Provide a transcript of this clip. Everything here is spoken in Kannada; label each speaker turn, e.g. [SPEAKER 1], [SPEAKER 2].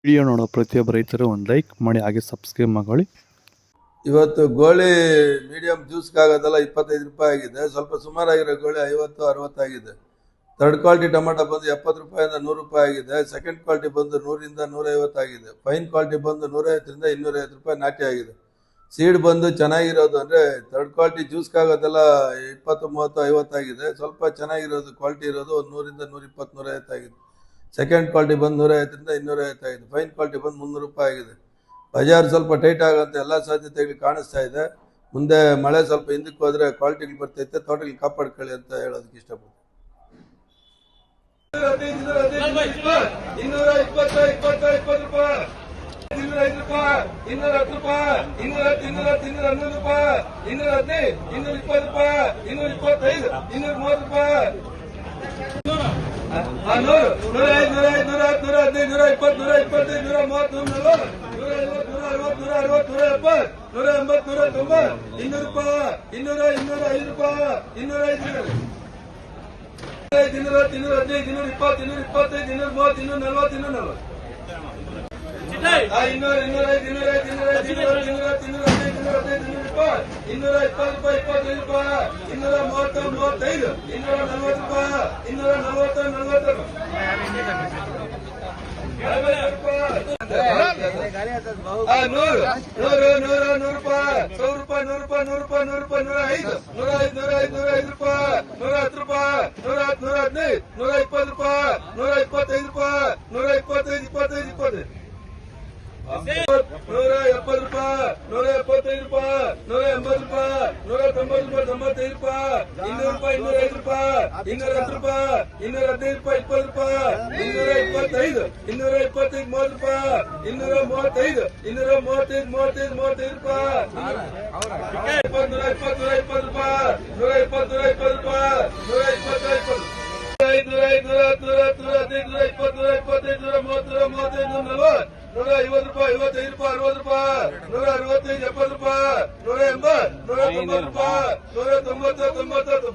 [SPEAKER 1] ವಿಡಿಯೋ ನೋಡೋ ಪ್ರತಿಯೊಬ್ಬ ರೈತರು ಒಂದು ಲೈಕ್ ಮಾಡಿ ಹಾಗೆ ಸಬ್ಸ್ಕ್ರೈಬ್ ಮಾಡಿ.
[SPEAKER 2] ಇವತ್ತು ಗೋಳಿ ಮೀಡಿಯಂ ಜ್ಯೂಸ್ಗಾಗೋದೆಲ್ಲ 25 ರೂಪಾಯಿ ಆಗಿದೆ. ಸ್ವಲ್ಪ ಸುಮಾರಾಗಿರೋ ಗೋಳಿ 50-60 ಆಗಿದೆ. ಥರ್ಡ್ ಕ್ವಾಲಿಟಿ ಟೊಮೆಟೊ ಬಂದು 70 ರೂಪಾಯಿಂದ 100 ರೂಪಾಯಿ ಆಗಿದೆ. ಸೆಕೆಂಡ್ ಕ್ವಾಲಿಟಿ ಬಂದು 100ರಿಂದ 150 ಆಗಿದೆ. ಫೈನ್ ಕ್ವಾಲಿಟಿ ಬಂದು 150ರಿಂದ 250 ರೂಪಾಯಿ ನಾಟಿ ಆಗಿದೆ. ಸೀಡ್ ಬಂದು ಚೆನ್ನಾಗಿರೋದು ಅಂದರೆ ಥರ್ಡ್ ಕ್ವಾಲಿಟಿ ಜ್ಯೂಸ್ಗಾಗೋದೆಲ್ಲ 20, 30, 50 ಆಗಿದೆ. ಸ್ವಲ್ಪ ಚೆನ್ನಾಗಿರೋದು ಕ್ವಾಲಿಟಿ ಇರೋದು 100ರಿಂದ 120, 150 ಆಗಿದೆ. ಸೆಕೆಂಡ್ ಕ್ವಾಲಿಟಿ ಬಂದು 150ರಿಂದ 250 ಆಗಿದೆ. ಫೈನ್ ಕ್ವಾಲಿಟಿ ಬಂದು 300 ರೂಪಾಯಿ ಆಗಿದೆ. ಬಜಾರ್ ಸ್ವಲ್ಪ ಟೈಟ್ ಆಗುತ್ತೆ ಎಲ್ಲ ಸಾಧ್ಯತೆಗಳು ಕಾಣಿಸ್ತಾ ಇದೆ. ಮುಂದೆ ಮಳೆ ಸ್ವಲ್ಪ ಹಿಂದಕ್ಕೆ ಹೋದ್ರೆ ಕ್ವಾಲಿಟಿಗಳು ಬರ್ತೈತೆ, ತೋಟಗಳು ಕಾಪಾಡ್ಕೊಳ್ಳಿ ಅಂತ ಹೇಳೋದಕ್ಕೆ ಇಷ್ಟಪಡ್ತೀನಿ.
[SPEAKER 3] 220 ರೂಪಾಯಿ, 210 ರೂಪಾಯಿ, 210 ರೂಪಾಯಿ, 215, 220 ರೂಪಾಯಿ, 225, 230 ರೂಪಾಯಿ, 100, 105, 110, 120, 125, 130, 140, 160, 170, 180, 190, 200 ರೂಪಾಯಿ, 200, 205 ರೂಪಾಯಿ, 205, 215, 220, 225, 230, 240, 190, 180, 190, 190,